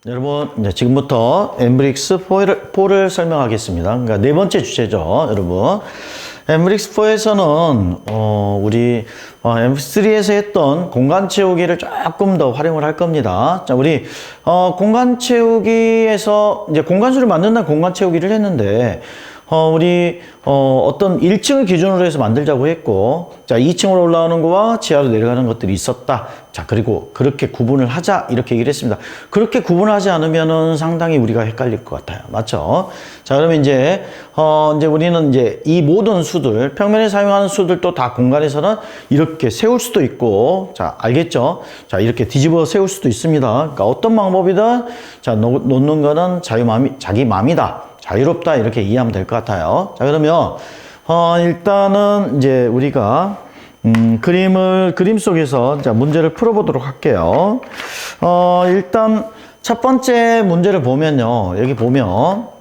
여러분, 이제 지금부터 엠브릭스 4를 설명하겠습니다. 그러니까 네 번째 주제죠, 여러분. 엠브릭스 4에서는 우리 M3에서 했던 공간 채우기를 조금 더 활용을 할 겁니다. 자, 우리 공간 채우기에서 이제 공간수를 만든다는 공간 채우기를 했는데 우리 어떤 1층을 기준으로 해서 만들자고 했고, 자, 2층으로 올라오는 거와 지하로 내려가는 것들이 있었다. 자, 그리고 그렇게 구분을 하자, 이렇게 얘기를 했습니다. 그렇게 구분을 하지 않으면은 상당히 우리가 헷갈릴 것 같아요. 맞죠? 자, 그러면 이제 우리는 이제 이 모든 수들, 평면에 사용하는 수들도 다 공간에서는 이렇게 세울 수도 있고, 자, 알겠죠? 자, 이렇게 뒤집어 세울 수도 있습니다. 그러니까 어떤 방법이든, 자, 놓는 거는 자기 마음이다. 자유롭다, 이렇게 이해하면 될 것 같아요. 자, 그러면 일단은 이제 우리가 그림 속에서 자, 문제를 풀어보도록 할게요. 일단 첫 번째 문제를 보면요, 여기 보면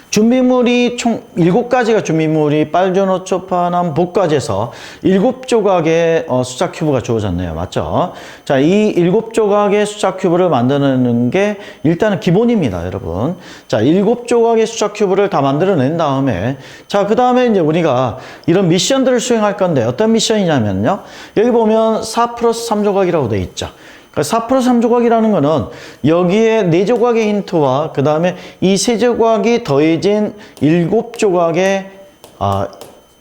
준비물이 총 7가지가 준비물이 빨주노, 초파남, 복가지에서 7조각의 숫자 큐브가 주어졌네요. 맞죠? 자, 이 7조각의 숫자 큐브를 만드는 게 일단은 기본입니다, 여러분. 자, 7조각의 숫자 큐브를 다 만들어낸 다음에, 자, 그 다음에 이제 우리가 이런 미션들을 수행할 건데, 어떤 미션이냐면요, 여기 보면 4 플러스 3조각이라고 되어 있죠. 4 플러스 3조각이라는 거는 여기에 4조각의 힌트와 그 다음에 이 3조각이 더해진 7조각의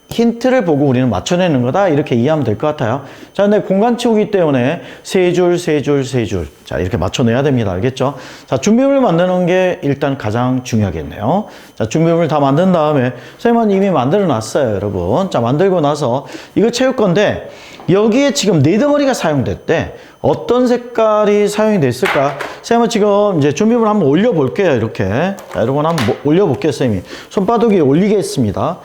힌트를 보고 우리는 맞춰내는 거다, 이렇게 이해하면 될 것 같아요. 자, 근데 공간 채우기 때문에 3줄, 3줄, 3줄. 자, 이렇게 맞춰내야 됩니다. 알겠죠? 자, 준비물을 만드는 게 일단 가장 중요하겠네요. 자, 준비물을 다 만든 다음에, 선생님은 이미 만들어 놨어요, 여러분. 자, 만들고 나서 이거 채울 건데, 여기에 지금 4덩어리가 사용됐대. 어떤 색깔이 사용이 됐을까? 선생님은 지금 이제 준비물 한번 올려볼게요, 이렇게. 자, 이런 건 한번 올려볼게요, 선생님이. 손바닥 위에 올리겠습니다.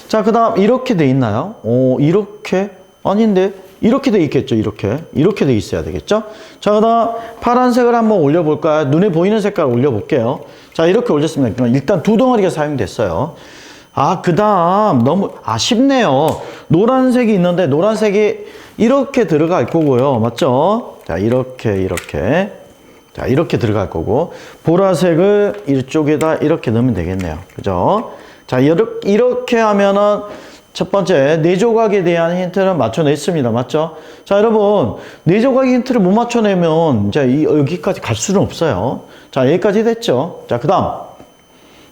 자, 그 다음, 이렇게 돼 있나요? 이렇게? 아닌데, 이렇게 돼 있겠죠, 이렇게. 이렇게 돼 있어야 되겠죠? 자, 그 다음, 파란색을 한번 올려볼까요? 눈에 보이는 색깔 올려볼게요. 자, 이렇게 올렸습니다. 그럼 일단 2덩어리가 사용됐어요. 그 다음, 너무 아쉽네요. 노란색이 있는데, 노란색이 이렇게 들어갈 거고요. 맞죠? 자, 이렇게. 자, 이렇게 들어갈 거고, 보라색을 이쪽에다 이렇게 넣으면 되겠네요. 그죠? 자, 이렇게 하면은 첫 번째 4조각에 대한 힌트는 맞춰냈습니다. 맞죠? 자, 여러분, 4조각의 힌트를 못 맞춰내면 이제 여기까지 갈 수는 없어요. 자, 여기까지 됐죠? 자, 그 다음,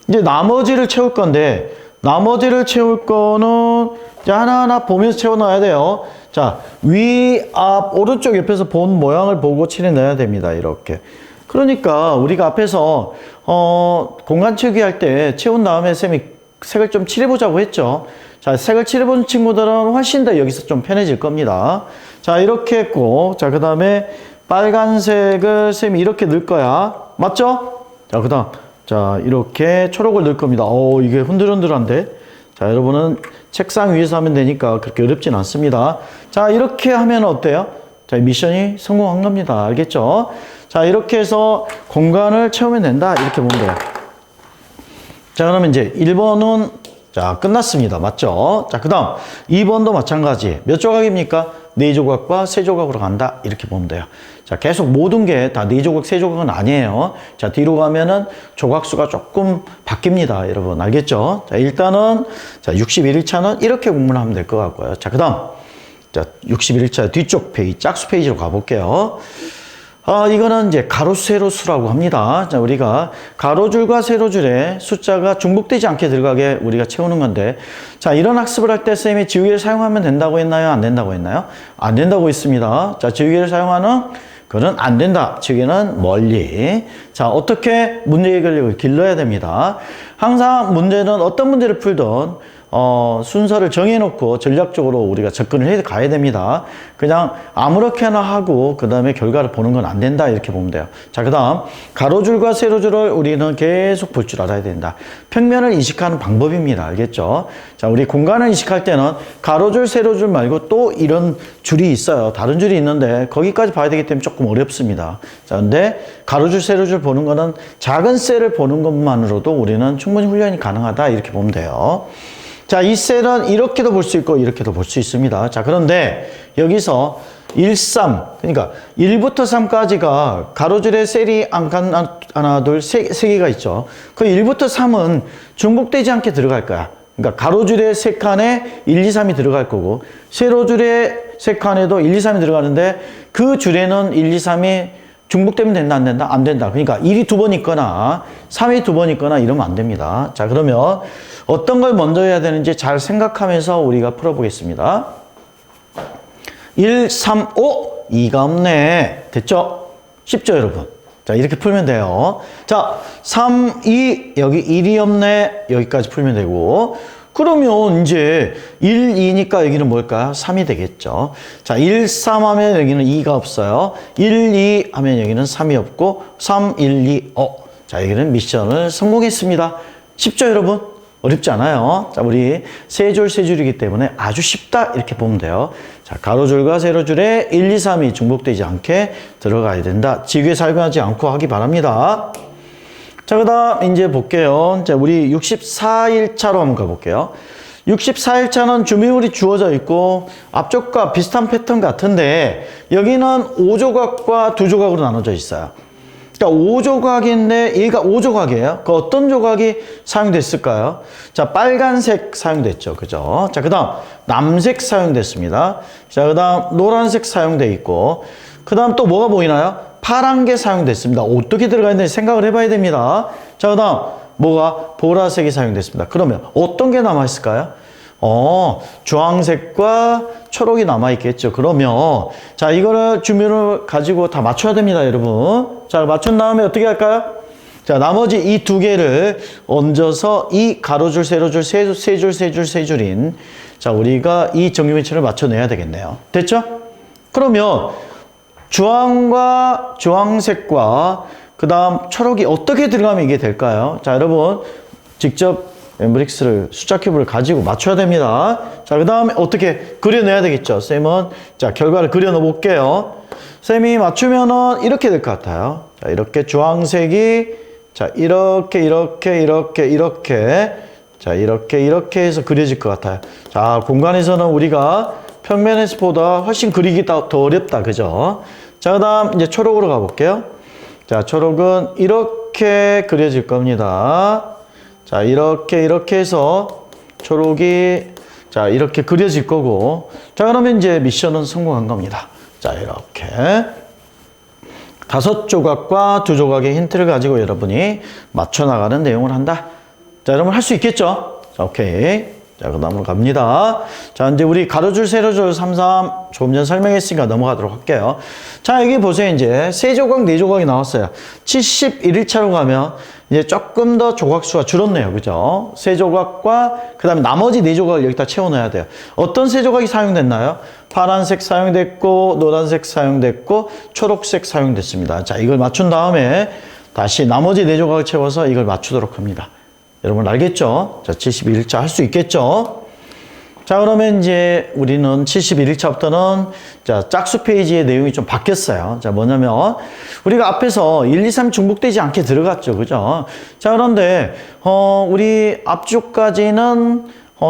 이제 나머지를 채울 건데, 나머지를 채울 거는 이제 하나하나 보면서 채워놔야 돼요. 자, 위, 앞, 오른쪽 옆에서 본 모양을 보고 칠해놔야 됩니다. 이렇게. 그러니까 우리가 앞에서 공간 채우기 할 때 채운 다음에 쌤이 색을 좀 칠해보자고 했죠. 자, 색을 칠해본 친구들은 훨씬 더 여기서 좀 편해질 겁니다. 자, 이렇게 했고, 자, 그 다음에 빨간색을 쌤이 이렇게 넣을 거야. 맞죠? 자, 그 다음, 자, 이렇게 초록을 넣을 겁니다. 이게 흔들흔들한데? 자, 여러분은 책상 위에서 하면 되니까 그렇게 어렵진 않습니다. 자, 이렇게 하면 어때요? 자, 미션이 성공한 겁니다. 알겠죠? 자, 이렇게 해서 공간을 채우면 된다, 이렇게 보면 돼요. 자, 그러면 이제 1번은 자, 끝났습니다. 맞죠? 자, 그 다음 2번도 마찬가지. 몇 조각입니까? 4조각과 3조각으로 간다, 이렇게 보면 돼요. 자, 계속 모든 게 다 4조각, 3조각은 아니에요. 자, 뒤로 가면은 조각수가 조금 바뀝니다, 여러분. 알겠죠? 자, 일단은 자, 61일차는 이렇게 구분을 하면 될 것 같고요. 자, 그 다음, 자, 61일차 뒤쪽 페이지, 짝수 페이지로 가볼게요. 이거는 이제 가로, 세로 수라고 합니다. 자, 우리가 가로줄과 세로줄에 숫자가 중복되지 않게 들어가게 우리가 채우는 건데, 자, 이런 학습을 할 때 쌤이 지우개를 사용하면 된다고 했나요? 안 된다고 했나요? 안 된다고 했습니다. 자, 지우개를 사용하는 그건 안 된다. 지우개는 멀리. 자, 어떻게 문제 해결력을 길러야 됩니다. 항상 문제는 어떤 문제를 풀든 순서를 정해놓고 전략적으로 우리가 접근을 해 가야 됩니다. 그냥 아무렇게나 하고 그 다음에 결과를 보는 건 안 된다, 이렇게 보면 돼요. 자, 그 다음 가로줄과 세로줄을 우리는 계속 볼 줄 알아야 된다. 평면을 인식하는 방법입니다. 알겠죠? 자, 우리 공간을 인식할 때는 가로줄, 세로줄 말고 또 이런 줄이 있어요. 다른 줄이 있는데 거기까지 봐야 되기 때문에 조금 어렵습니다. 자, 근데 가로줄, 세로줄 보는 거는 작은 셀을 보는 것만으로도 우리는 충분히 훈련이 가능하다, 이렇게 보면 돼요. 자, 이 셀은 이렇게도 볼 수 있고 이렇게도 볼 수 있습니다. 자, 그런데 여기서 1, 3. 그러니까 1부터 3까지가 가로줄에 셀이 한 칸, 하나, 둘, 세 개가 있죠. 그 1부터 3은 중복되지 않게 들어갈 거야. 그러니까 가로줄에 3칸에 1, 2, 3이 들어갈 거고, 세로줄에 3칸에도 1, 2, 3이 들어가는데 그 줄에는 1, 2, 3이 중복되면 된다, 안 된다? 안 된다. 그러니까 1이 2번 있거나 3이 2번 있거나 이러면 안 됩니다. 자, 그러면 어떤 걸 먼저 해야 되는지 잘 생각하면서 우리가 풀어보겠습니다. 1, 3, 5. 2가 없네. 됐죠? 쉽죠, 여러분? 자, 이렇게 풀면 돼요. 자, 3, 2. 여기 1이 없네. 여기까지 풀면 되고. 그러면 이제 1, 2니까 여기는 뭘까요? 3이 되겠죠. 자, 1, 3 하면 여기는 2가 없어요. 1, 2 하면 여기는 3이 없고 3, 1, 2, 자, 여기는 미션을 성공했습니다. 쉽죠, 여러분? 어렵지 않아요. 자, 우리 세 줄이기 때문에 아주 쉽다 이렇게 보면 돼요. 자, 가로줄과 세로줄에 1, 2, 3이 중복되지 않게 들어가야 된다. 지구에 사용하지 않고 하기 바랍니다. 자, 그 다음 이제 볼게요. 자, 우리 64일차로 한번 가볼게요. 64일차는 주미물이 주어져 있고 앞쪽과 비슷한 패턴 같은데 여기는 5조각과 2조각으로 나눠져 있어요. 그러니까 5조각인데 얘가 5조각이에요. 그 어떤 조각이 사용됐을까요? 자, 빨간색 사용됐죠. 그죠? 자, 그 다음 남색 사용됐습니다. 자, 그 다음 노란색 사용돼 있고 그 다음 또 뭐가 보이나요? 파란 게 사용됐습니다. 어떻게 들어가 있는지 생각을 해봐야 됩니다. 자, 그 다음 뭐가 보라색이 사용됐습니다. 그러면 어떤 게 남아있을까요? 주황색과 초록이 남아있겠죠. 그러면 자, 이거를 주민을 가지고 다 맞춰야 됩니다, 여러분. 자, 맞춘 다음에 어떻게 할까요? 자, 나머지 이 두 개를 얹어서 이 가로줄, 세로줄, 세 줄인 자, 우리가 이 정규면체를 맞춰내야 되겠네요. 됐죠? 그러면 주황과 주황색과 그 다음 초록이 어떻게 들어가면 이게 될까요? 자, 여러분 직접 엠브릭스를 숫자 큐브를 가지고 맞춰야 됩니다. 자, 그 다음에 어떻게 그려내야 되겠죠? 쌤은 자, 결과를 그려놓아 볼게요. 쌤이 맞추면은 이렇게 될 것 같아요. 자, 이렇게 주황색이 자, 이렇게 자, 이렇게 해서 그려질 것 같아요. 자, 공간에서는 우리가 평면에서보다 훨씬 그리기 더 어렵다. 그죠? 자, 그 다음 이제 초록으로 가볼게요. 자, 초록은 이렇게 그려질 겁니다. 자, 이렇게 해서 초록이 자, 이렇게 그려질 거고. 자, 그러면 이제 미션은 성공한 겁니다. 자, 이렇게 5조각과 2조각의 힌트를 가지고 여러분이 맞춰나가는 내용을 한다. 자, 여러분 할 수 있겠죠? 자, 오케이. 자, 그 다음으로 갑니다. 자, 이제 우리 가로줄, 세로줄, 3, 3 조금 전 설명했으니까 넘어가도록 할게요. 자, 여기 보세요. 이제 3조각, 4조각이 나왔어요. 71일차로 가면 이제 조금 더 조각수가 줄었네요. 그죠? 3조각과 그 다음에 나머지 4조각을 여기다 채워넣어야 돼요. 어떤 3조각이 사용됐나요? 파란색 사용됐고, 노란색 사용됐고, 초록색 사용됐습니다. 자, 이걸 맞춘 다음에 다시 나머지 4조각을 채워서 이걸 맞추도록 합니다. 여러분 알겠죠? 자, 71일차 할 수 있겠죠? 자, 그러면 이제 우리는 71일차부터는 자, 짝수 페이지의 내용이 좀 바뀌었어요. 자, 뭐냐면 우리가 앞에서 1, 2, 3 중복되지 않게 들어갔죠. 그죠? 자, 그런데 우리 앞쪽까지는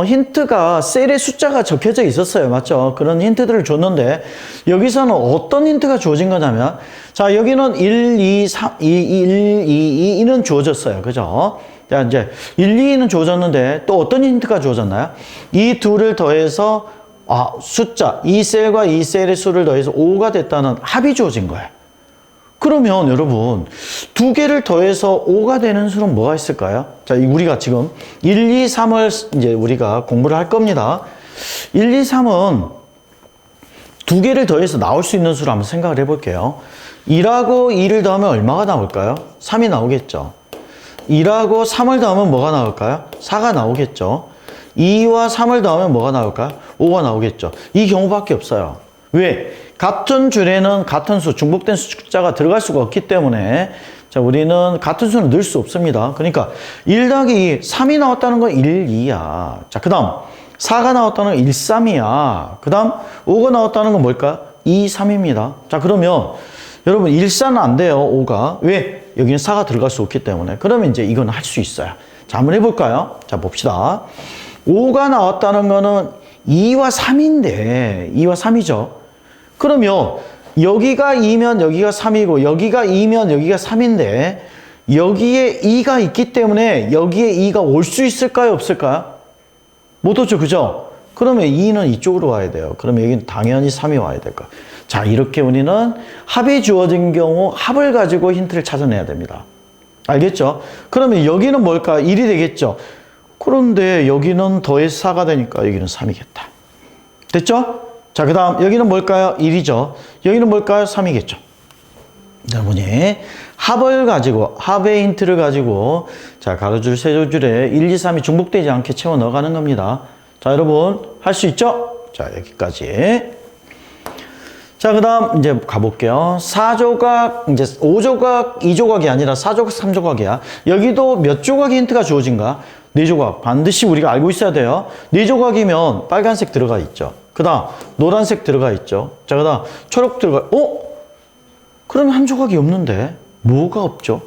힌트가 셀에 숫자가 적혀져 있었어요. 맞죠? 그런 힌트들을 줬는데 여기서는 어떤 힌트가 주어진 거냐면 자, 여기는 1, 2, 3, 1, 2, 2는 주어졌어요. 그죠? 자, 이제 1, 2는 주어졌는데 또 어떤 힌트가 주어졌나요? 이 둘을 더해서 숫자, 이 셀과 이 셀의 수를 더해서 5가 됐다는 합이 주어진 거예요. 그러면 여러분 두 개를 더해서 5가 되는 수는 뭐가 있을까요? 자, 우리가 지금 1, 2, 3을 이제 우리가 공부를 할 겁니다. 1, 2, 3은 두 개를 더해서 나올 수 있는 수를 한번 생각을 해볼게요. 1하고 2를 더하면 얼마가 나올까요? 3이 나오겠죠. 1하고 3을 더하면 뭐가 나올까요? 4가 나오겠죠. 2와 3을 더하면 뭐가 나올까요? 5가 나오겠죠. 이 경우밖에 없어요. 왜? 같은 줄에는 같은 수, 중복된 숫자가 들어갈 수가 없기 때문에 자, 우리는 같은 수는 넣을 수 없습니다. 그러니까 1 더하기 2, 3이 나왔다는 건 1, 2야. 자, 그 다음 4가 나왔다는 건 1, 3이야. 그 다음 5가 나왔다는 건 뭘까? 2, 3입니다. 자, 그러면 여러분 1, 4는 안 돼요. 5가. 왜? 여기는 4가 들어갈 수 없기 때문에. 그러면 이제 이건 할 수 있어요. 자, 한번 해볼까요? 자, 봅시다. 5가 나왔다는 거는 2와 3인데 2와 3이죠. 그러면 여기가 2면 여기가 3이고 여기가 2면 여기가 3인데 여기에 2가 있기 때문에 여기에 2가 올 수 있을까요? 없을까요? 못 오죠. 그죠? 그러면 2는 이쪽으로 와야 돼요. 그러면 여기는 당연히 3이 와야 될 거예요. 자, 이렇게 우리는 합이 주어진 경우 합을 가지고 힌트를 찾아내야 됩니다. 알겠죠? 그러면 여기는 뭘까? 1이 되겠죠? 그런데 여기는 더해서 4가 되니까 여기는 3이겠다. 됐죠? 자, 그 다음 여기는 뭘까요? 1이죠. 여기는 뭘까요? 3이겠죠. 여러분이 합을 가지고, 합의 힌트를 가지고 자, 가로줄, 세로줄에 1, 2, 3이 중복되지 않게 채워 넣어가는 겁니다. 자, 여러분 할 수 있죠? 자, 여기까지. 자, 그 다음 이제 가볼게요. 4조각, 이제 5조각, 2조각이 아니라 4조각, 3조각이야. 여기도 몇 조각의 힌트가 주어진가? 4조각. 반드시 우리가 알고 있어야 돼요. 4조각이면 빨간색 들어가 있죠. 그 다음 노란색 들어가 있죠. 자, 그 다음 초록 들어가, 그러면 한 조각이 없는데 뭐가 없죠?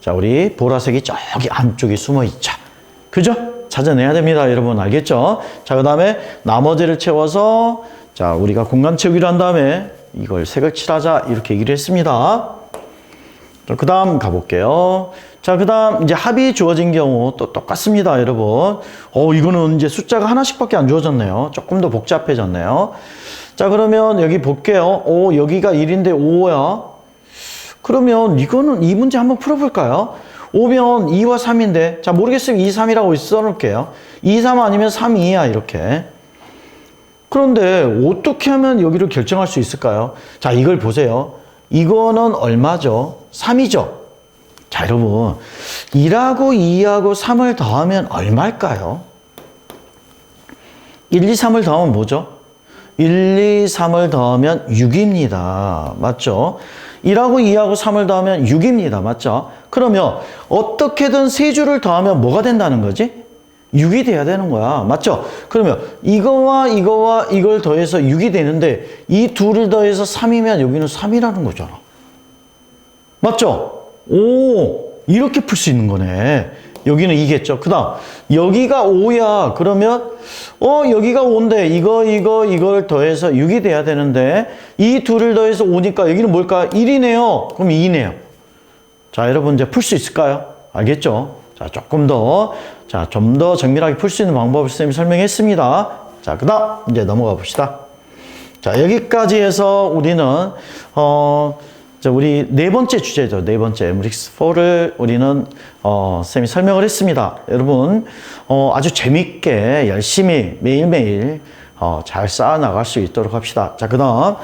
자, 우리 보라색이 저기 안쪽에 숨어 있죠. 그죠? 찾아내야 됩니다. 여러분 알겠죠? 자, 그 다음에 나머지를 채워서 자, 우리가 공간 채우기로 한 다음에 이걸 색을 칠하자 이렇게 얘기를 했습니다. 그 다음 가볼게요. 자, 그 다음 이제 합이 주어진 경우 또 똑같습니다. 여러분. 이거는 이제 숫자가 하나씩밖에 안 주어졌네요. 조금 더 복잡해졌네요. 자, 그러면 여기 볼게요. 여기가 1인데 5야. 그러면 이거는 이 문제 한번 풀어볼까요? 5면 2와 3인데, 자, 모르겠으면 2, 3이라고 써놓을게요. 2, 3 아니면 3, 2야, 이렇게. 그런데 어떻게 하면 여기를 결정할 수 있을까요? 자, 이걸 보세요. 이거는 얼마죠? 3이죠? 자, 여러분. 1하고 2하고 3을 더하면 얼마일까요? 1, 2, 3을 더하면 뭐죠? 1, 2, 3을 더하면 6입니다. 맞죠? 1하고 2하고 3을 더하면 6입니다. 맞죠? 그러면 어떻게든 세 줄을 더하면 뭐가 된다는 거지? 6이 돼야 되는 거야. 맞죠? 그러면 이거와 이거와 이걸 더해서 6이 되는데 이 둘을 더해서 3이면 여기는 3이라는 거잖아. 맞죠? 이렇게 풀 수 있는 거네. 여기는 2겠죠. 그 다음 여기가 5야. 그러면 여기가 5인데 이걸 더해서 6이 돼야 되는데 이 둘을 더해서 5니까 여기는 뭘까? 1이네요. 그럼 2네요. 자, 여러분 이제 풀 수 있을까요? 알겠죠? 자, 조금 더 좀 더 정밀하게 풀 수 있는 방법을 선생님이 설명했습니다. 자, 그 다음 이제 넘어가 봅시다. 자, 여기까지 해서 우리는 우리 네 번째 주제죠. 네 번째 MRICS4를 우리는 선생님이 설명을 했습니다. 여러분 아주 재밌게 열심히 매일매일 잘 쌓아 나갈 수 있도록 합시다. 자, 그 다음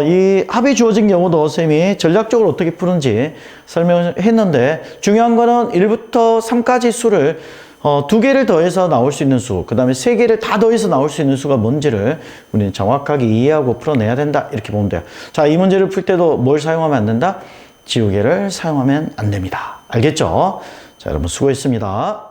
이 합이 주어진 경우도 선생님이 전략적으로 어떻게 푸는지 설명을 했는데 중요한 거는 1부터 3까지 수를 2개를 더해서 나올 수 있는 수, 그 다음에 3개를 다 더해서 나올 수 있는 수가 뭔지를 우리는 정확하게 이해하고 풀어내야 된다. 이렇게 보면 돼요. 자, 이 문제를 풀 때도 뭘 사용하면 안 된다? 지우개를 사용하면 안 됩니다. 알겠죠? 자, 여러분 수고했습니다.